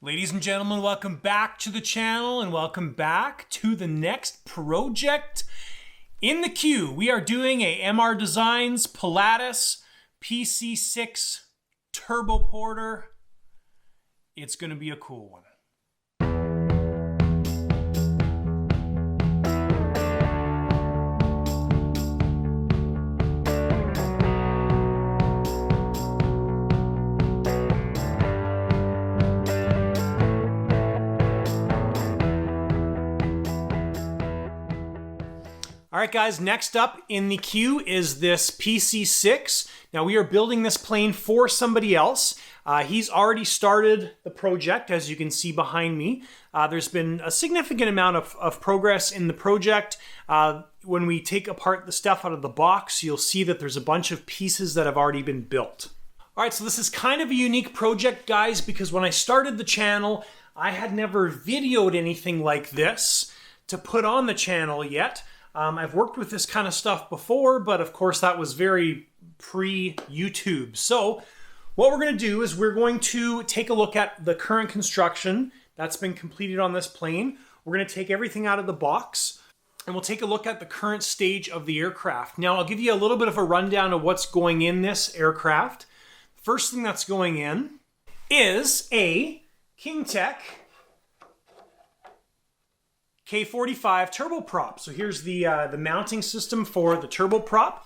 Ladies and gentlemen, welcome back to the channel and welcome back to the next project in the queue. We are doing a Aerodesigns PILATUS PC-6 Turboporter. It's going to be a cool one. All right, guys, next up in the queue is this PC-6. Now, we are building this plane for somebody else. He's already started the project, as you can see behind me. There's been a significant amount of progress in the project. When we take apart the stuff out of the box, you'll see that there's a bunch of pieces that have already been built. All right, so this is kind of a unique project, guys, because when I started the channel, I had never videoed anything like this to put on the channel yet. I've worked with this kind of stuff before, but of course that was very pre-YouTube. So what we're going to do is we're going to take a look at the current construction that's been completed on this plane. We're going to take everything out of the box and we'll take a look at the current stage of the aircraft. Now I'll give you a little bit of a rundown of what's going in this aircraft. First thing that's going in is a Kingtech K45 turboprop. So here's the mounting system for the turboprop.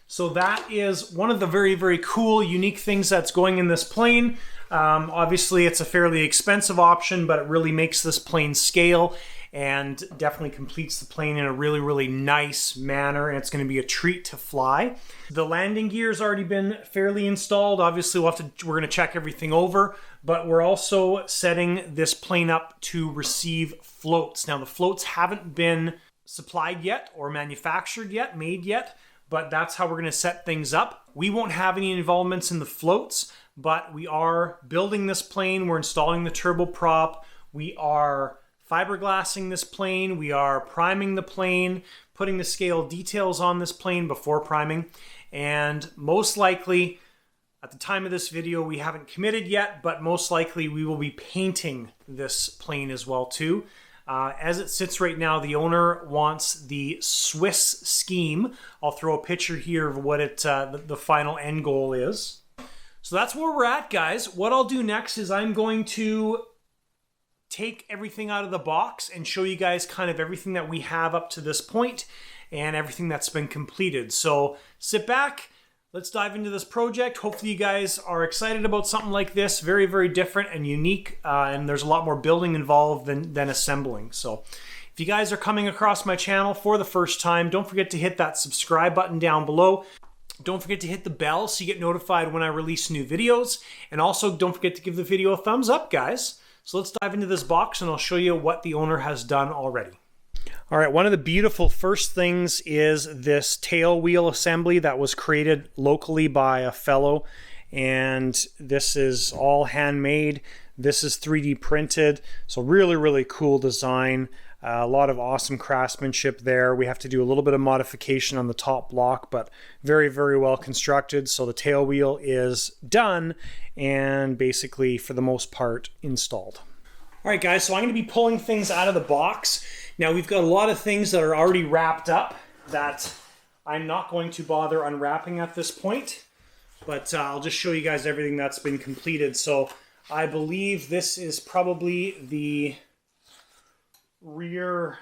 So that is one of the very, very cool, unique things that's going in this plane. Obviously, it's a fairly expensive option, but it really makes this plane scale and definitely completes the plane in a really, really nice manner, and it's going to be a treat to fly. The landing gear has already been fairly installed. Obviously, we're going to check everything over, but we're also setting this plane up to receive floats. Now, the floats haven't been supplied yet or manufactured yet, made yet, but that's how we're going to set things up. We won't have any involvements in the floats, but we are building this plane. We're installing the turboprop. We are fiberglassing this plane. We are priming the plane, putting the scale details on this plane before priming. And most likely, at the time of this video, we haven't committed yet, but most likely we will be painting this plane as well too. As it sits right now, the owner wants the Swiss scheme. I'll throw a picture here of what the final end goal is. So that's where we're at, guys. What I'll do next is I'm going to take everything out of the box and show you guys kind of everything that we have up to this point and everything that's been completed. So sit back, let's dive into this project. Hopefully you guys are excited about something like this. Very, very different and unique, and there's a lot more building involved than assembling. So if you guys are coming across my channel for the first time, don't forget to hit that subscribe button down below. Don't forget to hit the bell so you get notified when I release new videos. And also don't forget to give the video a thumbs up, guys. So let's dive into this box and I'll show you what the owner has done already. All right, one of the beautiful first things is this tail wheel assembly that was created locally by a fellow. And this is all handmade. This is 3D printed. So really, really cool design. A lot of awesome craftsmanship there. We have to do a little bit of modification on the top block, but very, very well constructed. So the tail wheel is done and basically, for the most part, installed. All right, guys, so I'm going to be pulling things out of the box. Now, we've got a lot of things that are already wrapped up that I'm not going to bother unwrapping at this point, but I'll just show you guys everything that's been completed. So I believe this is probably the rear,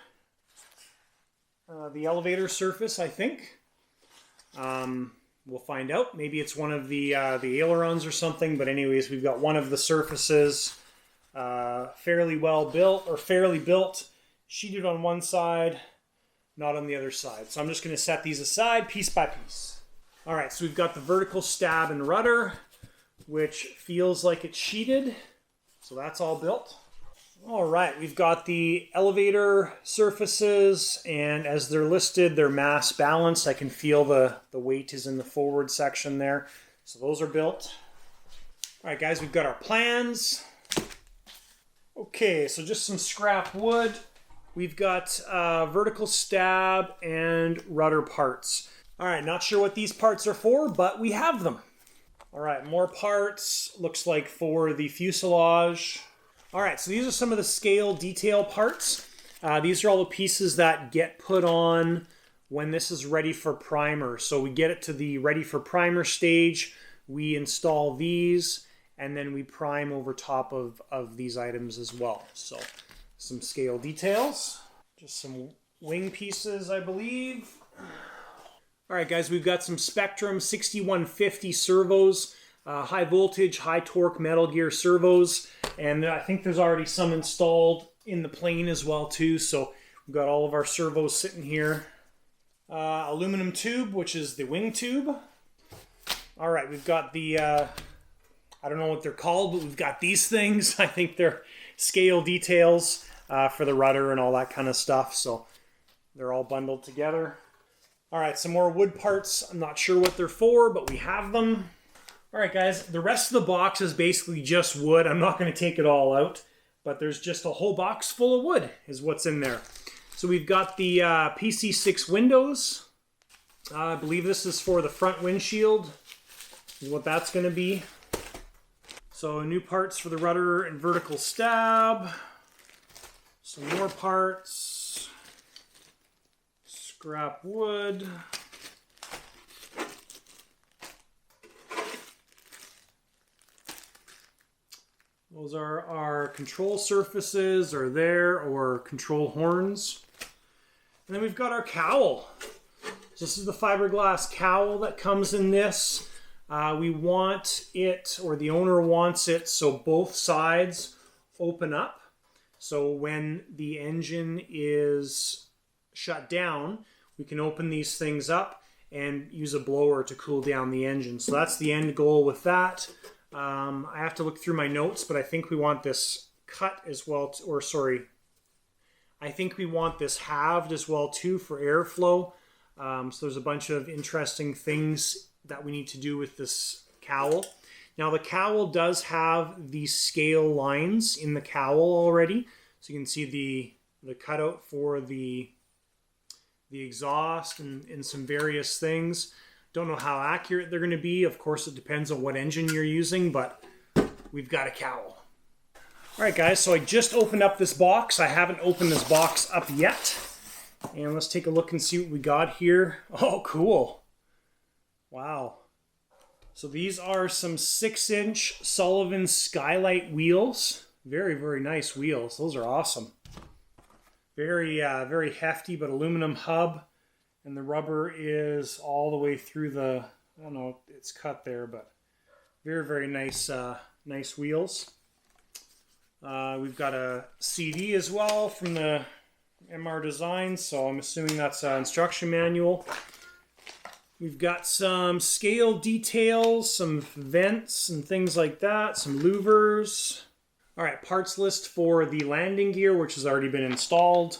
the elevator surface, I think. We'll find out. Maybe it's one of the ailerons or something, but anyways, we've got one of the surfaces fairly well built, or fairly built, sheeted on one side, not on the other side. So I'm just going to set these aside piece by piece. All right, so we've got the vertical stab and rudder, which feels like it's sheeted. So that's all built. All right, we've got the elevator surfaces, and as they're listed, they're mass balanced. I can feel the weight is in the forward section there. So those are built. All right, guys, we've got our plans. Okay, so just some scrap wood. We've got vertical stab and rudder parts. All right, not sure what these parts are for, but we have them. All right, more parts. Looks like for the fuselage. All right, so these are some of the scale detail parts. These are all the pieces that get put on when this is ready for primer. So we get it to the ready for primer stage, we install these, and then we prime over top of these items as well. So some scale details, just some wing pieces, I believe. All right, guys, we've got some Spectrum 6150 servos, high voltage, high torque Metal Gear servos, and I think there's already some installed in the plane as well too. So we've got all of our servos sitting here. Aluminum tube, which is the wing tube. All right, we've got the, I don't know what they're called, but we've got these things. I think they're scale details for the rudder and all that kind of stuff. So they're all bundled together. All right, some more wood parts. I'm not sure what they're for, but we have them. All right, guys, the rest of the box is basically just wood. I'm not going to take it all out, but there's just a whole box full of wood is what's in there. So we've got the PC-6 windows. I believe this is for the front windshield, is what that's going to be. So new parts for the rudder and vertical stab. Some more parts. Scrap wood. Those are our control surfaces, or control horns. And then we've got our cowl. So this is the fiberglass cowl that comes in this. We want it, or the owner wants it, so both sides open up. So when the engine is shut down, we can open these things up and use a blower to cool down the engine. So that's the end goal with that. I have to look through my notes, but I think we want this cut as well, I think we want this halved as well too for airflow. So there's a bunch of interesting things that we need to do with this cowl. Now the cowl does have the scale lines in the cowl already. So you can see the cutout for the exhaust and some various things. Don't know how accurate they're going to be. Of course, it depends on what engine you're using, but we've got a cowl. All right, guys, so I just opened up this box. I haven't opened this box up yet. And let's take a look and see what we got here. Oh, cool. Wow. So these are some 6-inch Sullivan Skylight wheels. Very, very nice wheels. Those are awesome. Very, very hefty, but aluminum hub. And the rubber is all the way through the, I don't know, it's cut there, but very, very nice, nice wheels. We've got a CD as well from the Aerodesigns, so I'm assuming that's an instruction manual. We've got some scale details, some vents and things like that, some louvers. All right, parts list for the landing gear, which has already been installed.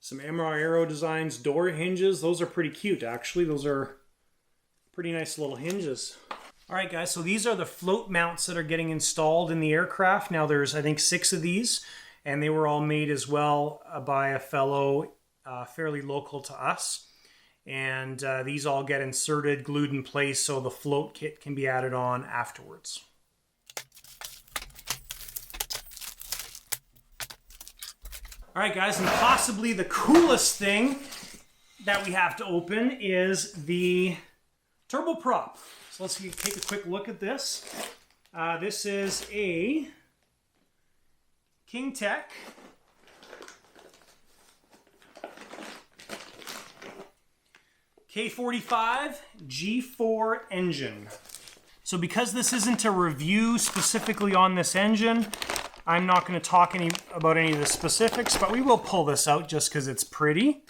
Some Aerodesigns door hinges. Those are pretty cute, actually. Those are pretty nice little hinges. All right, guys, so these are the float mounts that are getting installed in the aircraft. Now there's, I think, 6 of these, and they were all made as well by a fellow fairly local to us. And these all get inserted, glued in place, so the float kit can be added on afterwards. All right, guys, and possibly the coolest thing that we have to open is the Turboprop. So let's take a quick look at this. This is a Kingtech K45 G4 engine. So because this isn't a review specifically on this engine, I'm not going to talk about any of the specifics, but we will pull this out just because it's pretty.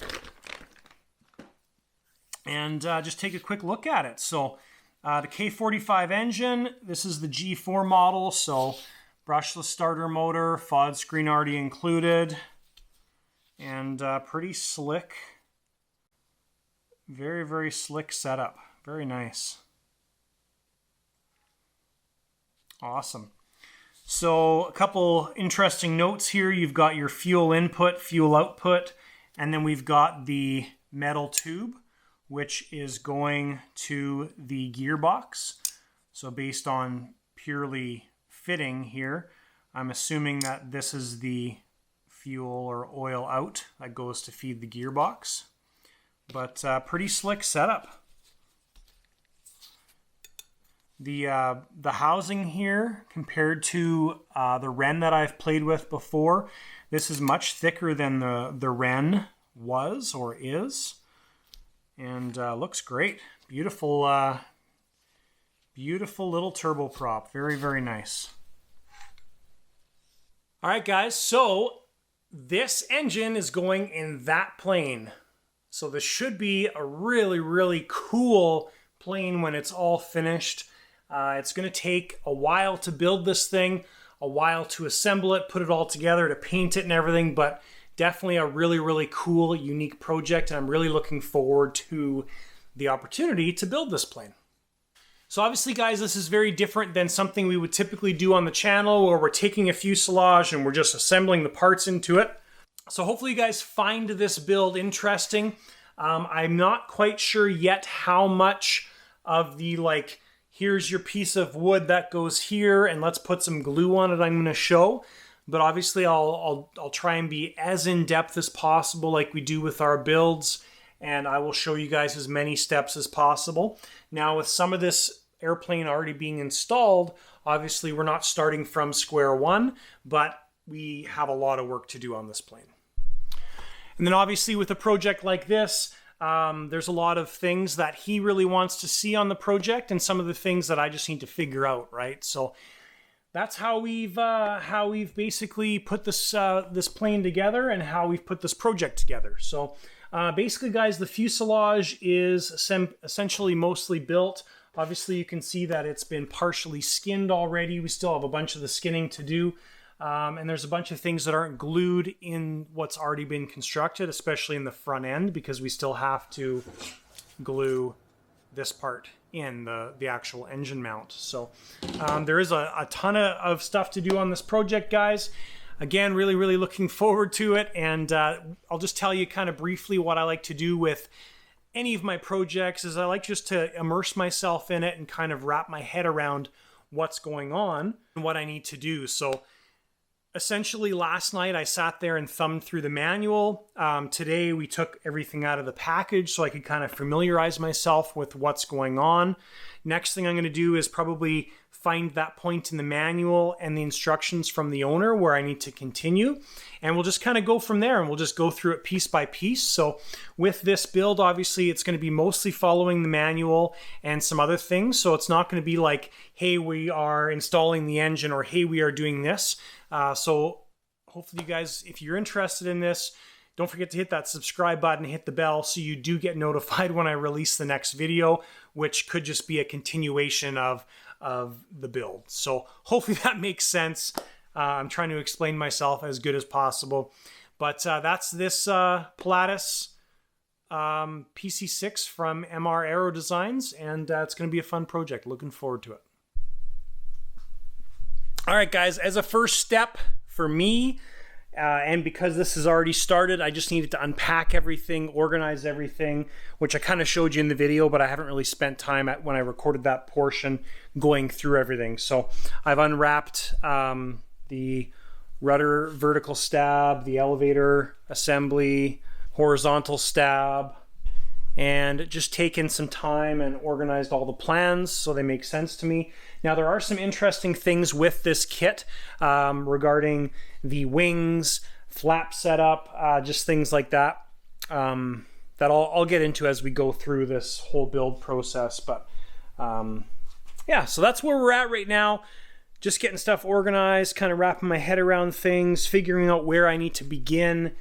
And just take a quick look at it. So the K45 engine, this is the G4 model, so brushless starter motor, FOD screen already included, and pretty slick. Very, very slick setup. Very nice. Awesome. So a couple interesting notes here. You've got your fuel input, fuel output, and then we've got the metal tube, which is going to the gearbox. So based on purely fitting here, I'm assuming that this is the fuel or oil out that goes to feed the gearbox. But pretty slick setup. The housing here compared to the Wren that I've played with before, this is much thicker than the Wren was or is, and looks great. Beautiful, beautiful little turboprop. Very, very nice. All right, guys. So this engine is going in that plane. So this should be a really, really cool plane when it's all finished. It's going to take a while to build this thing, a while to assemble it, put it all together, to paint it and everything, but definitely a really, really cool, unique project, and I'm really looking forward to the opportunity to build this plane. So obviously, guys, this is very different than something we would typically do on the channel, where we're taking a fuselage and we're just assembling the parts into it. So hopefully you guys find this build interesting. I'm not quite sure yet how much of the, like, here's your piece of wood that goes here and let's put some glue on it, I'm going to show. But obviously I'll try and be as in-depth as possible like we do with our builds, and I will show you guys as many steps as possible. Now, with some of this airplane already being installed, obviously we're not starting from square one, but we have a lot of work to do on this plane. And then obviously with a project like this, there's a lot of things that he really wants to see on the project, and some of the things that I just need to figure out, right? So that's how we've basically put this this plane together, and how we've put this project together. So basically, guys, the fuselage is essentially mostly built. Obviously, you can see that it's been partially skinned already. We still have a bunch of the skinning to do. And there's a bunch of things that aren't glued in what's already been constructed, especially in the front end, because we still have to glue this part in, the actual engine mount. So there is a ton of stuff to do on this project, guys. Again, really, really looking forward to it. And I'll just tell you kind of briefly what I like to do with any of my projects is I like just to immerse myself in it and kind of wrap my head around what's going on and what I need to do. So essentially, last night I sat there and thumbed through the manual. Today we took everything out of the package so I could kind of familiarize myself with what's going on. Next thing I'm going to do is probably find that point in the manual and the instructions from the owner where I need to continue. And we'll just kind of go from there, and we'll just go through it piece by piece. So with this build, obviously, it's going to be mostly following the manual and some other things. So it's not going to be like, hey, we are installing the engine, or hey, we are doing this. So hopefully you guys, if you're interested in this, don't forget to hit that subscribe button, hit the bell so you do get notified when I release the next video, which could just be a continuation of the build. So hopefully that makes sense. I'm trying to explain myself as good as possible. But that's this PILATUS PC-6 from MR Aerodesigns, and it's going to be a fun project. Looking forward to it. All right, guys, as a first step for me, and because this has already started, I just needed to unpack everything, organize everything, which I kind of showed you in the video, but I haven't really spent time when I recorded that portion going through everything. So I've unwrapped the rudder vertical stab, the elevator assembly, horizontal stab, and just taken some time and organized all the plans so they make sense to me. Now, there are some interesting things with this kit regarding the wings, flap setup, just things like that, that I'll get into as we go through this whole build process. But yeah, so that's where we're at right now. Just getting stuff organized, kind of wrapping my head around things, figuring out where I need to begin.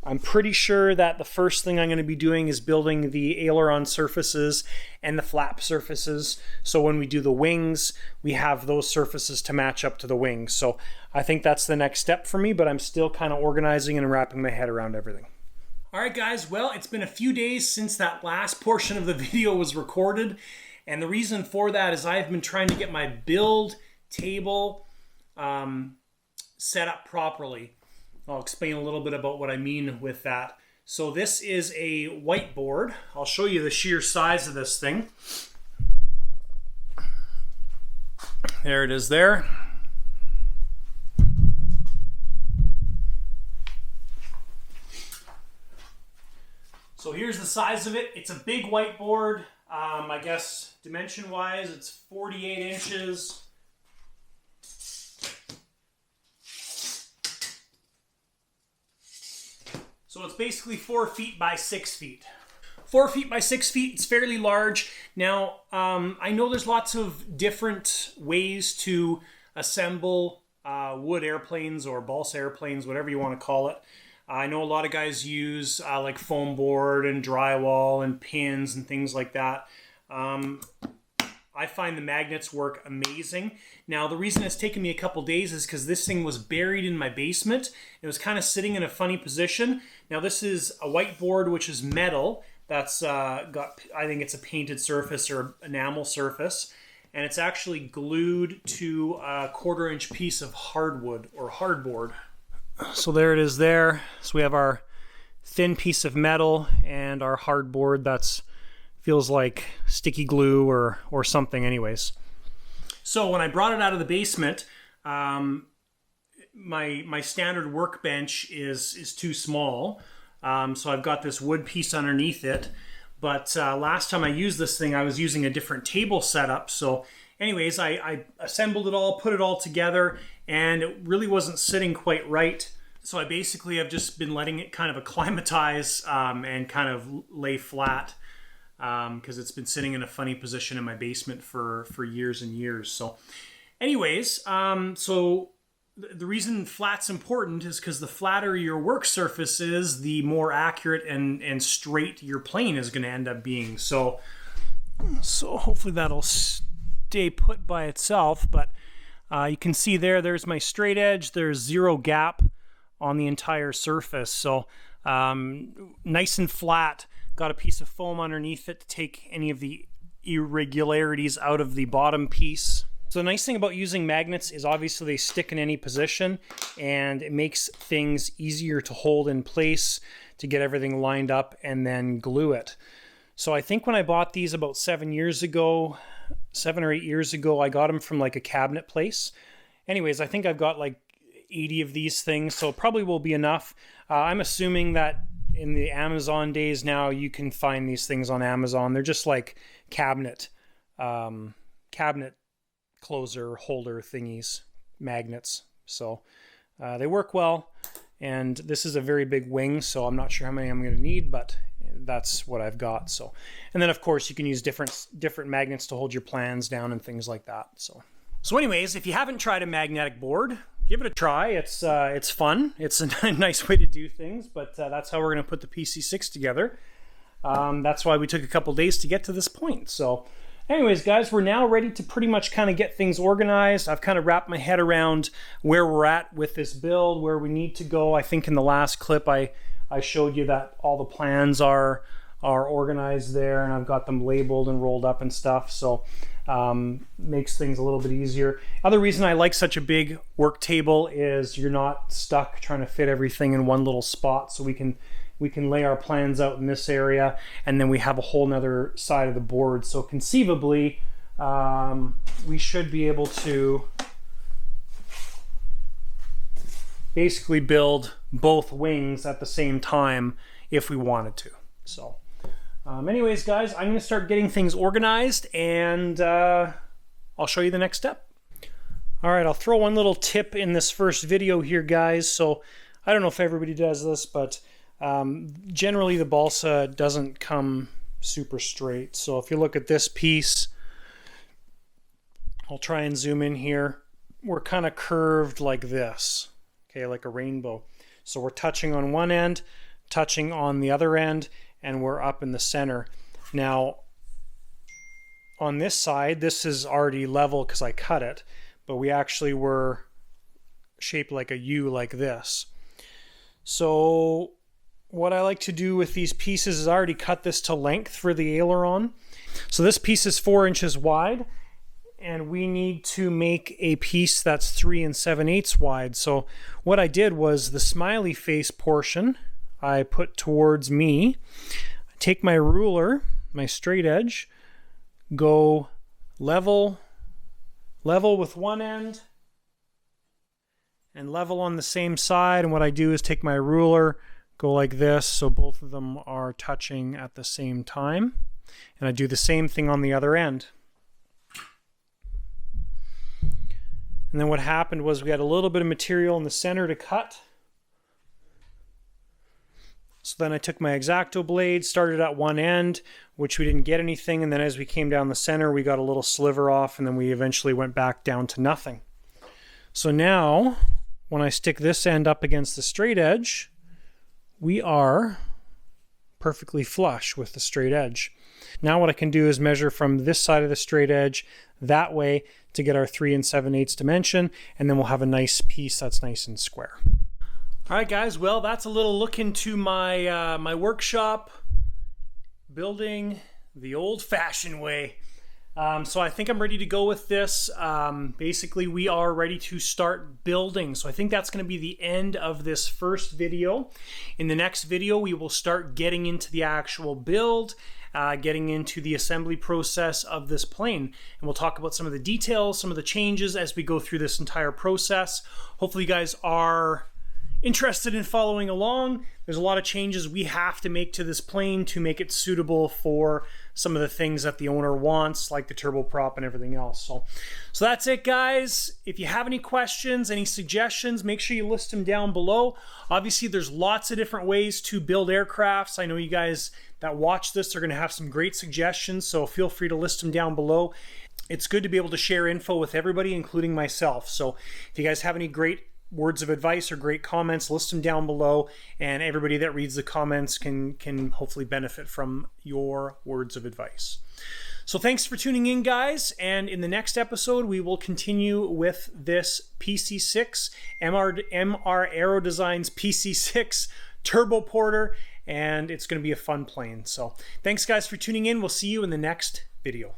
I'm pretty sure that the first thing I'm going to be doing is building the aileron surfaces and the flap surfaces. So when we do the wings, we have those surfaces to match up to the wings. So I think that's the next step for me, but I'm still kind of organizing and wrapping my head around everything. All right, guys. Well, it's been a few days since that last portion of the video was recorded. And the reason for that is I've been trying to get my build table set up properly. I'll explain a little bit about what I mean with that. So this is a whiteboard. I'll show you the sheer size of this thing. There it is there. here's the size of it. It's a big whiteboard. I guess dimension-wise, it's 48 inches. So it's basically 4 feet by 6 feet. 4 feet by 6 feet, it's fairly large. Now, I know there's lots of different ways to assemble wood airplanes or balsa airplanes, whatever you want to call it. I know a lot of guys use like foam board and drywall and pins and things like that. I find the magnets work amazing. Now, the reason it's taken me a couple days is because this thing was buried in my basement. It was kind of sitting in a funny position. Now, this is a whiteboard, which is metal. That's got, I think it's a painted surface or enamel surface. And it's actually glued to a 1/4-inch piece of hardwood or hardboard. So there it is there. So we have our thin piece of metal and our hardboard that's feels like sticky glue or something anyways. So when I brought it out of the basement, my standard workbench is too small. So I've got this wood piece underneath it. But last time I used this thing, I was using a different table setup. So anyways, I assembled it all, put it all together, and it really wasn't sitting quite right. So I basically have just been letting it kind of acclimatize and kind of lay flat. Because it's been sitting in a funny position in my basement for years and years. So anyways, so the reason flat's important is because the flatter your work surface is, the more accurate and straight your plane is going to end up being. So hopefully that'll stay put by itself. But you can see there's my straight edge. There's 0 gap on the entire surface. So nice and flat. Got a piece of foam underneath it to take any of the irregularities out of the bottom piece. So the nice thing about using magnets is obviously they stick in any position, and it makes things easier to hold in place, to get everything lined up and then glue it. So I think when I bought these about 7 or 8 years ago, I got them from like a cabinet place. Anyways, I think I've got like 80 of these things, so it probably will be enough. I'm assuming that in the Amazon days now, you can find these things on Amazon. They're just like cabinet closer holder thingies, magnets. So they work well. And this is a very big wing, so I'm not sure how many I'm going to need, but that's what I've got. So, and then of course you can use different magnets to hold your plans down and things like that. So anyways, if you haven't tried a magnetic board, give it a try. It's fun. It's a nice way to do things, but that's how we're going to put the PC6 together. That's why we took a couple days to get to this point. So anyways, guys, we're now ready to pretty much kind of get things organized. I've kind of wrapped my head around where we're at with this build, where we need to go. I think in the last clip I showed you that all the plans are organized there, and I've got them labeled and rolled up and stuff. So makes things a little bit easier. Other reason I like such a big work table is you're not stuck trying to fit everything in one little spot. So we can lay our plans out in this area, and then we have a whole nother side of the board. So conceivably, we should be able to basically build both wings at the same time if we wanted to. So anyways, guys, I'm going to start getting things organized, and I'll show you the next step. All right, I'll throw one little tip in this first video here, guys. So I don't know if everybody does this, but generally the balsa doesn't come super straight. So if you look at this piece, I'll try and zoom in here. We're kind of curved like this, okay, like a rainbow. So we're touching on one end, touching on the other end, and we're up in the center. Now, on this side, this is already level because I cut it, but we actually were shaped like a U like this. So what I like to do with these pieces is I already cut this to length for the aileron. So this piece is 4 inches wide, and we need to make a piece that's 3 7/8 wide. So what I did was the smiley face portion I put towards me. Take my ruler, my straight edge, go level with one end, and level on the same side. And what I do is take my ruler, go like this, so both of them are touching at the same time. And I do the same thing on the other end. And then what happened was we had a little bit of material in the center to cut. So then I took my X-Acto blade, started at one end, which we didn't get anything, and then as we came down the center, we got a little sliver off, and then we eventually went back down to nothing. So now, when I stick this end up against the straight edge, we are perfectly flush with the straight edge. Now what I can do is measure from this side of the straight edge that way to get our 3 7/8 dimension, and then we'll have a nice piece that's nice and square. All right, guys, well, that's a little look into my, my workshop, building the old-fashioned way. So I think I'm ready to go with this. Basically, we are ready to start building. So I think that's going to be the end of this first video. In the next video, we will start getting into the actual build, getting into the assembly process of this plane. And we'll talk about some of the details, some of the changes as we go through this entire process. Hopefully you guys are interested in following along. There's a lot of changes we have to make to this plane to make it suitable for some of the things that the owner wants, like the turboprop and everything else. So that's it, guys. If you have any questions, any suggestions, make sure you list them down below. Obviously, there's lots of different ways to build aircrafts. I know you guys that watch this are going to have some great suggestions, so feel free to list them down below. It's good to be able to share info with everybody, including myself. So if you guys have any great words of advice or great comments, list them down below, and everybody that reads the comments can hopefully benefit from your words of advice. So thanks for tuning in, guys, and in the next episode we will continue with this PC6 MR Aerodesigns PC6 Turboporter, and it's going to be a fun plane. So thanks, guys, for tuning in. We'll see you in the next video.